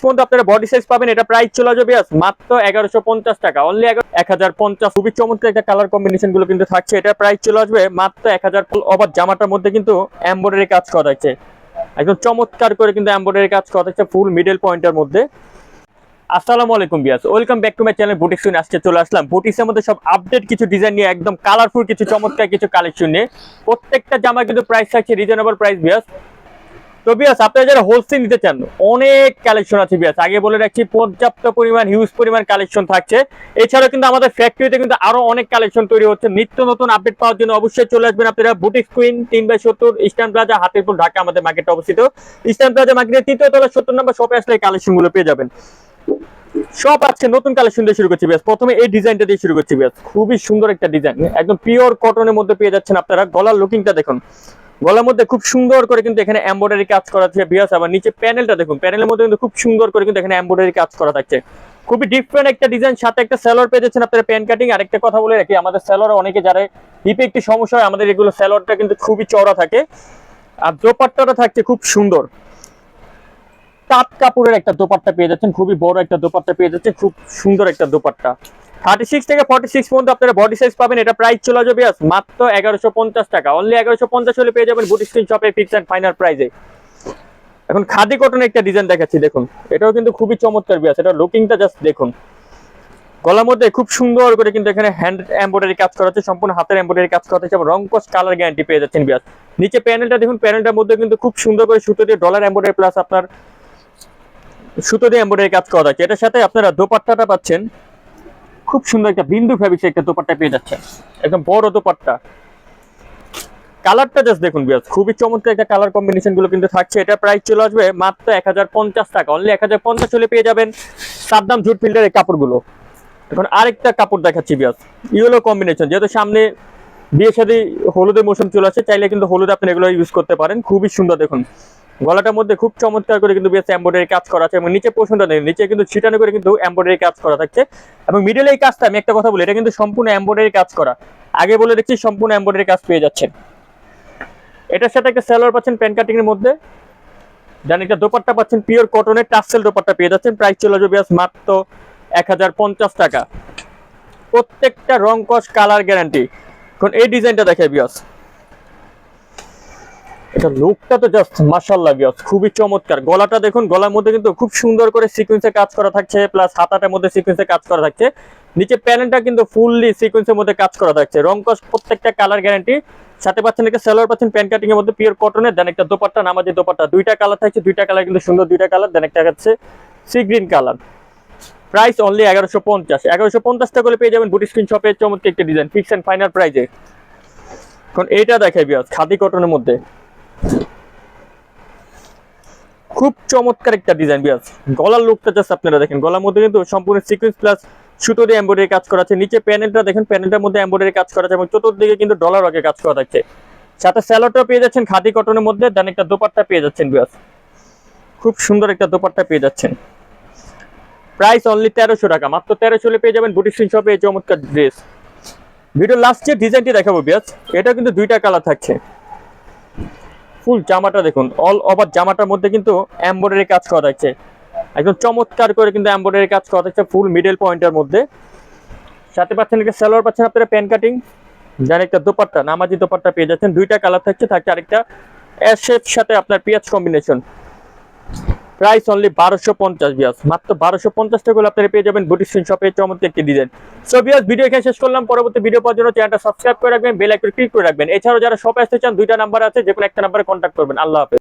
মধ্যে আপনারা body size পাবেন, এটা প্রাইস চলে যাবে মাত্র 1150 টাকা, অনলি 1050। খুবই চমৎকার একটা কালার কম্বিনেশন গুলো কিন্তু থাকছে, এটা প্রাইস চলে আসবে মাত্র 1000। ওভার জামাটার মধ্যে কিন্তু এমব্রয়ডারি কাজ করা থাকছে, একদম চমৎকার করে কিন্তু এমব্রয়ডারি কাজ করা থাকছে ফুল মিডল পয়েন্টের মধ্যে। আসসালামু আলাইকুম viewers, welcome back to my channel boutiques. আজকে চলে আসলাম বুটিক্সের মধ্যে সব আপডেট কিছু ডিজাইন নিয়ে, একদম কালারফুল কিছু চমৎকার কিছু কালেকশন নিয়ে। প্রত্যেকটা জামা কিন্তু প্রাইস থাকছে রিজনেবল প্রাইস ভিউয়ার্স। তো ভিউয়ার্স, আপনারা যারা হোলসেল নিতে চান অনেক কালেকশন আছে ভিউয়ার্স, আগে বলে রাখছি পর্যাপ্ত পরিমাণ হিউজ পরিমাণ কালেকশন থাকছে। এছাড়াও কিন্তু আমাদের ফ্যাক্টরিতে কিন্তু আরো অনেক কালেকশন তৈরি হচ্ছে। নিত্য নতুন আপডেট পাওয়ার জন্য অবশ্যই চলে আসবেন আপনারা boutiques queen 3/70 eastern plaza, Hatirpul, Dhaka আমাদের মার্কেটে অবস্থিত। ইস্টার্ন প্লাজা মার্কেটের 3য় তলা 70 নম্বর শপে আসলে এই কালেকশন গুলো পেয়ে যাবেন। সব আছে নতুন কালেকশন দিয়ে শুরু করছি বেশ। প্রথমে এই ডিজাইনটা দিয়ে শুরু করছি বেশ, খুবই সুন্দর একটা ডিজাইন, একদম পিওর কটনের মধ্যে পেয়ে যাচ্ছেন আপনারা। গলার লুকিংটা দেখুন, গলার মধ্যে খুব সুন্দর করে কিন্তু এখানে এমব্রয়ডারি কাজ করা আছে বিয়াস। আবার নিচে প্যানেলটা দেখুন, প্যানেলের মধ্যে কিন্তু খুব সুন্দর করে কিন্তু এখানে এমব্রয়ডারি কাজ করা থাকছে। খুবই ডিফারেন্ট একটা ডিজাইন, সাথে একটা সেলর পেয়ে যাচ্ছেন আপনারা প্যান কাটিং। আরেকটা কথা বলে রাখি, আমাদের সেলরে অনেকে যারা হিপে একটি সমস্যা হয়, আমাদের এগুলো সেলরটা কিন্তু খুবই চওড়া থাকে। আর দোপাট্টাটা থাকছে খুব সুন্দর, তাঁত কাপড়ের একটা দোপাট্টা পেয়ে যাচ্ছেন, খুবই বড় একটা দোপাট্টা পেয়ে যাচ্ছেন, খুব সুন্দর একটা দোপাট্টা। 36 থেকে 46 পর্যন্ত আপনারা বডি সাইজ পাবেন, এটা প্রাইস চলে যাবে মাত্র 1150 টাকা, অনলি 1150 হলে পেয়ে যাবেন বুটিক স্ক্রিন শপে ফিক্স এন্ড ফাইনাল প্রাইসে। এখন খাদি কটনের একটা ডিজাইন দেখাচ্ছি দেখুন, এটাও কিন্তু খুবই চমৎকার বিয়াস। এটা লুকিংটা জাস্ট দেখুন, গলার মধ্যে খুব সুন্দর করে কিন্তু এখানে হ্যান্ড এমব্রয়ডারি কাজ করা আছে, সম্পূর্ণ হাতের এমব্রয়ডারি কাজ করা আছে এবং রংকস কালার গ্যারান্টি পেয়ে যাচ্ছেন বিয়াস। নিচে প্যানেলটা দেখুন, প্যানেলটার মধ্যে কিন্তু খুব সুন্দর করে সুতো দিয়ে ডলার এমব্রয়ডারি প্লাস আপনার সুতো দিয়ে এমব্রয়ডারি কাজ করা আছে। এটার সাথে আপনারা দোপাট্টাটা পাচ্ছেন, খুব সুন্দর একটা বিন্দু ফ্যাব্রিক্স একটা দোপাট্টা পেয়ে যাচ্ছেন, একদম বড় দোপাট্টা। কালারটা জাস্ট দেখুন বিয়াস, খুবই চমৎকার একটা কালার কম্বিনেশন গুলো কিন্তু থাকছে। এটা প্রাইস চলে আসবে মাত্র 1050 টাকা, অনলি 1050 হলে পেয়ে যাবেন সাদ্দাম জুট ফিল্ডের এই কাপড়গুলো। এখন আরেকটা কাপড় দেখাচ্ছি বিয়াস, ইয়েলো কম্বিনেশন, যেহেতু সামনে বিয়ে শাদী হলুদের মৌসুম চলে আসছে, চাইলে কিন্তু হলুদ আপনি এগুলো ইউজ করতে পারেন। খুবই সুন্দর দেখুন, গলাটার মধ্যে খুব চমৎকার করে কিন্তু বেশ এমব্রয়ডারি কাজ করা আছে এবং নিচে পোর্শনটা দেখুন, নিচে কিন্তু ছিটানো করে কিন্তু এমব্রয়ডারি কাজ করা থাকছে। এবং মিডলে এই কাজটা আমি একটা কথা বলি, এটা কিন্তু সম্পূর্ণ এমব্রয়ডারি কাজ করা, আগে বলে দেখছি সম্পূর্ণ এমব্রয়ডারি কাজ পেয়ে যাচ্ছেন। এটার সাথে একটা সালোয়ার পাচ্ছেন প্যান কাটিং এর মধ্যে, দেন একটা দোপাট্টা পাচ্ছেন পিওর কটনের টাসেল দোপাট্টা পেয়ে যাচ্ছেন। প্রাইস চলে যাবে মাত্র 1050 টাকা, প্রত্যেকটা রং কস কালার গ্যারান্টি। এখন এই ডিজাইনটা দেখাই বিয়াস, এটা লুকটা তো জাস্ট মাশাআল্লাহ বিয়াস, খুবই চমৎকার। গলাটা দেখুন, গলার মধ্যে কিন্তু খুব সুন্দর করে সিকোয়েন্সে কাজ করা থাকছে, প্লাস হাতাটার মধ্যে সিকোয়েন্সে কাজ করা থাকছে। নিচে প্যানেলটা কিন্তু ফুললি সিকোয়েন্সের মধ্যে কাজ করা থাকছে, রং কস প্রত্যেকটা কালার গ্যারান্টি। সাথে পাচ্ছেন একটা সালোয়ার পাচ্ছেন প্যান কাটিং এর মধ্যে পিওর কটনের, দেন একটা দোপাট্টা, নামাজি দোপাট্টা, দুইটা কালার থাকছে, দুইটা কালার কিন্তু সুন্দর দুইটা কালার। দেন একটা হচ্ছে sea green colour. Price only 1150, 1150 টাকা করে পেয়ে যাবেন বুটিক স্ক্রিন শপে চমৎকার একটা ডিজাইন ফিক্স এন্ড ফাইনাল প্রাইসে। এখন এইটা দেখাই বিয়াস, খাদি কটনের মধ্যে খুব চমৎকার একটা ডিজাইন বিয়াস। গলার লুকটা জাস্ট আপনারা দেখেন, গলার মধ্যে কিন্তু সম্পূর্ণ সিকোয়েন্স প্লাস সুতো দিয়ে এমব্রয়ডারি কাজ করা আছে। নিচে প্যানেলটা দেখেন, প্যানেলটার মধ্যে এমব্রয়ডারি কাজ করা আছে এবং চতুর্দিকে কিন্তু ডলার ওয়ার্কে কাজ করা থাকছে। সাথে স্যালোয়ারটা পেয়ে যাচ্ছেন খাদি কটনের মধ্যে, দেন একটা দোপাট্টা পেয়ে যাচ্ছেন বিয়াস, খুব সুন্দর একটা দোপাট্টা পেয়ে যাচ্ছেন। প্রাইস অনলি 1300 টাকা, মাত্র 1300 হলে পেয়ে যাবেন বুটিক স্ক্রিন শপে এই চমৎকার ড্রেস। ভিডিও লাস্টে ডিজাইনটি দেখাবো বিয়াস, এটা কিন্তু দুইটা কালার থাকছে। ফুল জামাটা দেখুন, অল ওভার জামাটার মধ্যে কিন্তু এমব্রয়ডারি কাজ করা থাকছে, একদম চমৎকার করে কিন্তু এমব্রয়ডারি কাজ করা থাকছে ফুল মিডল পয়েন্টের মধ্যে। সাথে পাচ্ছেন একটা সালোয়ার পাচ্ছেন আপনারা প্যান কাটিং, যার একটা দোপাট্টা, নামাজি দোপাট্টা পেয়ে যাচ্ছেন। দুইটা কালার থাকছে, থাকছে আরেকটা এস শেপ সাথে আপনার পিয়াজ কম্বিনেশন। প্রাইস অনলি 1250 বিয়াস, মাত্র 1250 টাকা হলে আপনারা পেয়ে যাবেন বুটিক স্ক্রিন শপে চমৎকার একটি ডিজাইন। সো বিয়াস, ভিডিও এখানে শেষ করলাম। পরবর্তী ভিডিও পাওয়ার জন্য চ্যানেলটা সাবস্ক্রাইব করে রাখবেন, বেল আইকন ক্লিক করে রাখবেন। এছাড়াও যারা শপে আসতে চান দুইটা নাম্বার আছে, যে কোনো একটা নাম্বারে কন্ট্যাক্ট করবেন। আল্লাহ হাফেজ।